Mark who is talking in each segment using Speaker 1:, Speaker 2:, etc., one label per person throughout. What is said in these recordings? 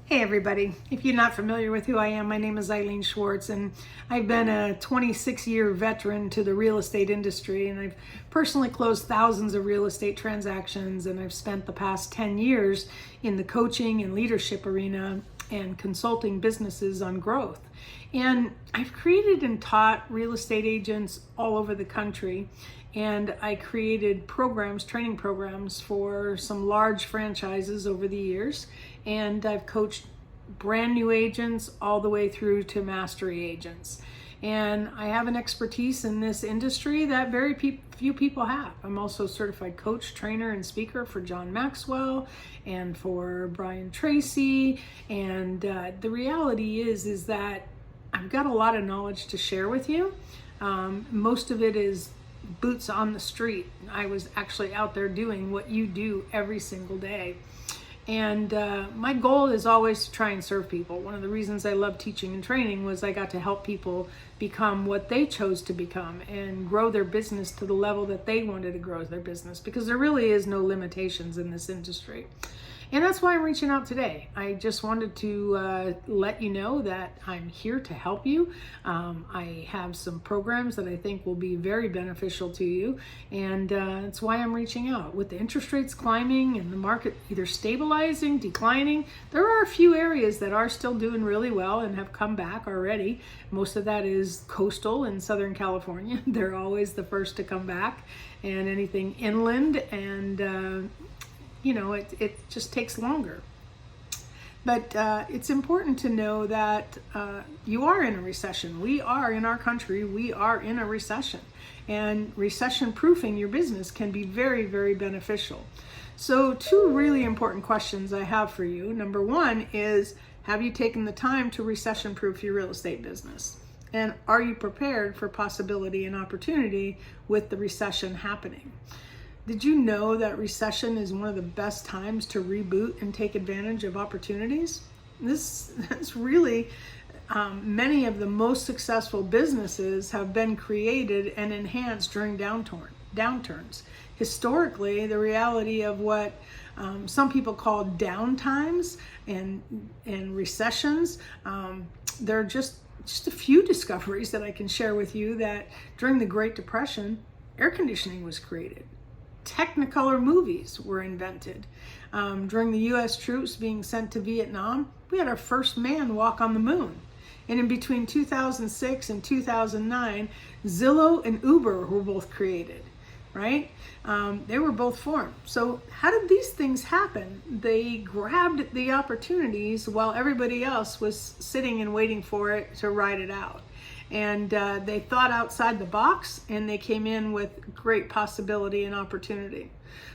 Speaker 1: Hey everybody, if you're not familiar with who I am, my name is Eileen Schwartz and I've been a 26-year veteran to the real estate industry, and I've personally closed thousands of real estate transactions, and I've spent the past 10 years in the coaching and leadership arena and consulting businesses on growth. And I've created and taught real estate agents all over the country, and I created programs, training programs for some large franchises over the years, and I've coached brand new agents all the way through to mastery agents. And I have an expertise in this industry that very few people have. I'm also a certified coach, trainer, and speaker for John Maxwell and for Brian Tracy. And the reality is that I've got a lot of knowledge to share with you. Most of it is boots on the street. I was actually out there doing what you do every single day. And my goal is always to try and serve people. One of the reasons I love teaching and training was I got to help people become what they chose to become and grow their business to the level that they wanted to grow their business, because there really is no limitations in this industry. And that's why I'm reaching out today. I just wanted to let you know that I'm here to help you. I have some programs that I think will be very beneficial to you, and that's why I'm reaching out. With the interest rates climbing and the market either stabilizing, declining, there are a few areas that are still doing really well and have come back already. Most of that is coastal in Southern California. They're always the first to come back, and anything inland and it just takes longer. But it's important to know that you are in a recession. We are in our country, we are in a recession. And recession proofing your business can be very, very beneficial. So 2 really important questions I have for you. Number 1 is, have you taken the time to recession proof your real estate business? And are you prepared for possibility and opportunity with the recession happening? Did you know that recession is one of the best times to reboot and take advantage of opportunities? That's really, many of the most successful businesses have been created and enhanced during downturns. Historically, the reality of what some people call downtimes and recessions, there are just a few discoveries that I can share with you. That during the Great Depression, air conditioning was created. Technicolor movies were invented. During the U.S. troops being sent to Vietnam, we had our first man walk on the moon. And in between 2006 and 2009, Zillow and Uber were both created, right? They were both formed. So how did these things happen? They grabbed the opportunities while everybody else was sitting and waiting for it to ride it out. And they thought outside the box, and they came in with great possibility and opportunity.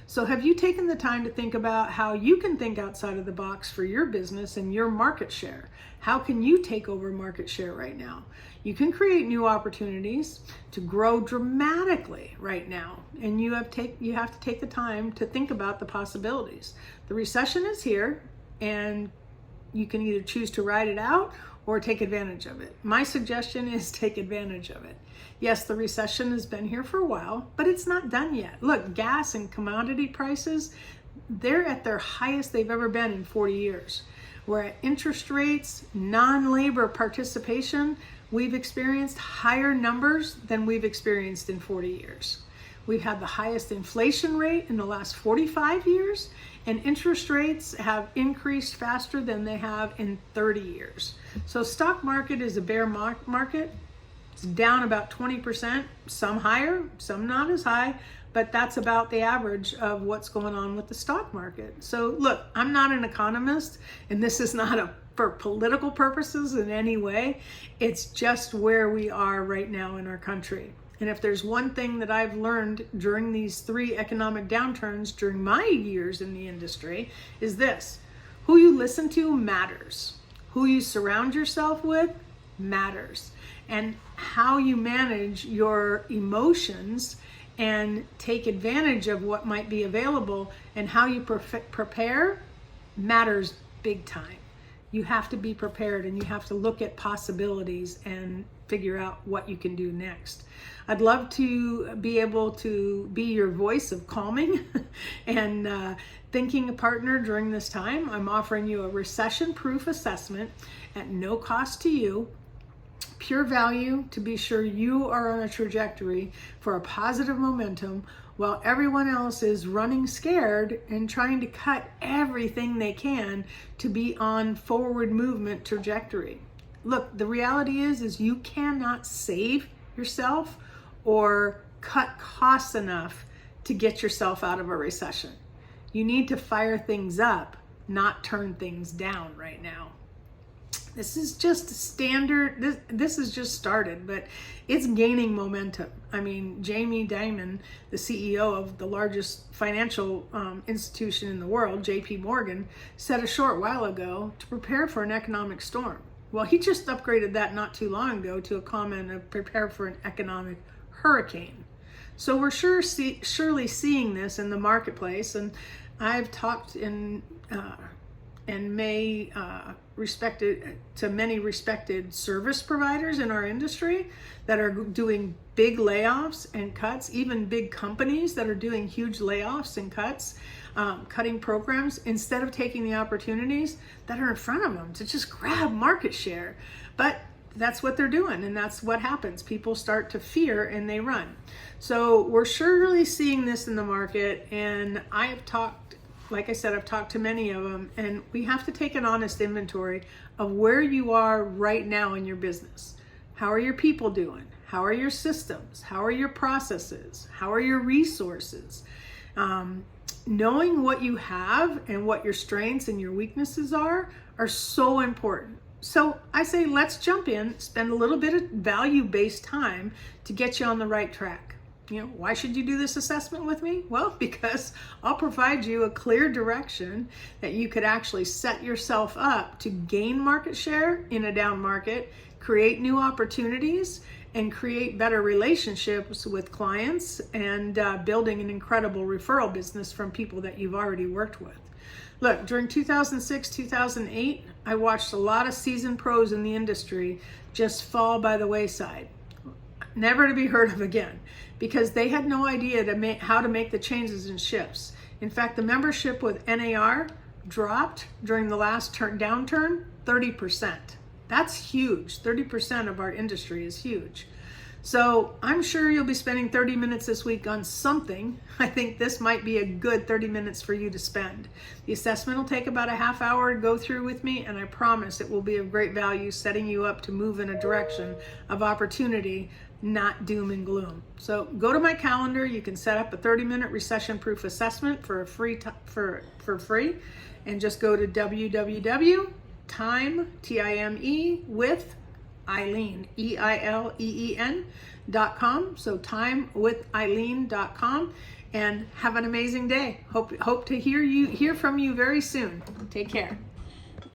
Speaker 1: So have you taken the time to think about how you can think outside of the box for your business and your market share? How can you take over market share right now? You can create new opportunities to grow dramatically right now, and you have to take the time to think about the possibilities. The recession is here, and you can either choose to ride it out or take advantage of it. My suggestion is take advantage of it. Yes, the recession has been here for a while, but it's not done yet. Look, gas and commodity prices, they're at their highest they've ever been in 40 years. We're at interest rates, non-labor participation, we've experienced higher numbers than we've experienced in 40 years. We've had the highest inflation rate in the last 45 years, and interest rates have increased faster than they have in 30 years. So stock market is a bear market. It's down about 20%, some higher, some not as high, but that's about the average of what's going on with the stock market. So look, I'm not an economist, and this is not for political purposes in any way. It's just where we are right now in our country. And if there's one thing that I've learned during these 3 economic downturns during my years in the industry is this: who you listen to matters. Who you surround yourself with matters. And how you manage your emotions and take advantage of what might be available and how you prepare matters big time. You have to be prepared, and you have to look at possibilities and figure out what you can do next. I'd love to be able to be your voice of calming and thinking partner during this time. I'm offering you a recession-proof assessment at no cost to you, pure value to be sure you are on a trajectory for a positive momentum while everyone else is running scared and trying to cut everything they can to be on forward movement trajectory. Look, the reality is you cannot save yourself or cut costs enough to get yourself out of a recession. You need to fire things up, not turn things down right now. This is just standard, this has just started, but it's gaining momentum. I mean, Jamie Dimon, the CEO of the largest financial institution in the world, JP Morgan, said a short while ago to prepare for an economic storm. Well, he just upgraded that not too long ago to a comment of prepare for an economic hurricane. So we're surely seeing this in the marketplace, and I've talked to many respected service providers in our industry that are doing big layoffs and cuts, even big companies that are doing huge layoffs and cuts, cutting programs instead of taking the opportunities that are in front of them to just grab market share. But that's what they're doing, and that's what happens. People start to fear and they run. So we're surely seeing this in the market, and like I said, I've talked to many of them, and we have to take an honest inventory of where you are right now in your business. How are your people doing? How are your systems? How are your processes? How are your resources? Knowing what you have and what your strengths and your weaknesses are so important. So I say, let's jump in, spend a little bit of value-based time to get you on the right track. Why should you do this assessment with me? Well, because I'll provide you a clear direction that you could actually set yourself up to gain market share in a down market, create new opportunities, and create better relationships with clients, and building an incredible referral business from people that you've already worked with. Look, during 2006, 2008, I watched a lot of seasoned pros in the industry just fall by the wayside, never to be heard of again, because they had no idea how to make the changes and shifts. In fact, the membership with NAR dropped during the last downturn 30%. That's huge. 30% of our industry is huge. So I'm sure you'll be spending 30 minutes this week on something. I think this might be a good 30 minutes for you to spend. The assessment will take about a half hour to go through with me, and I promise it will be of great value, setting you up to move in a direction of opportunity, not doom and gloom. So go to my calendar. You can set up a 30-minute recession-proof assessment for free, and just go to www.timewitheileen, EILEEN.com. So timewitheileen.com, and have an amazing day. Hope to hear from you very soon. Take care.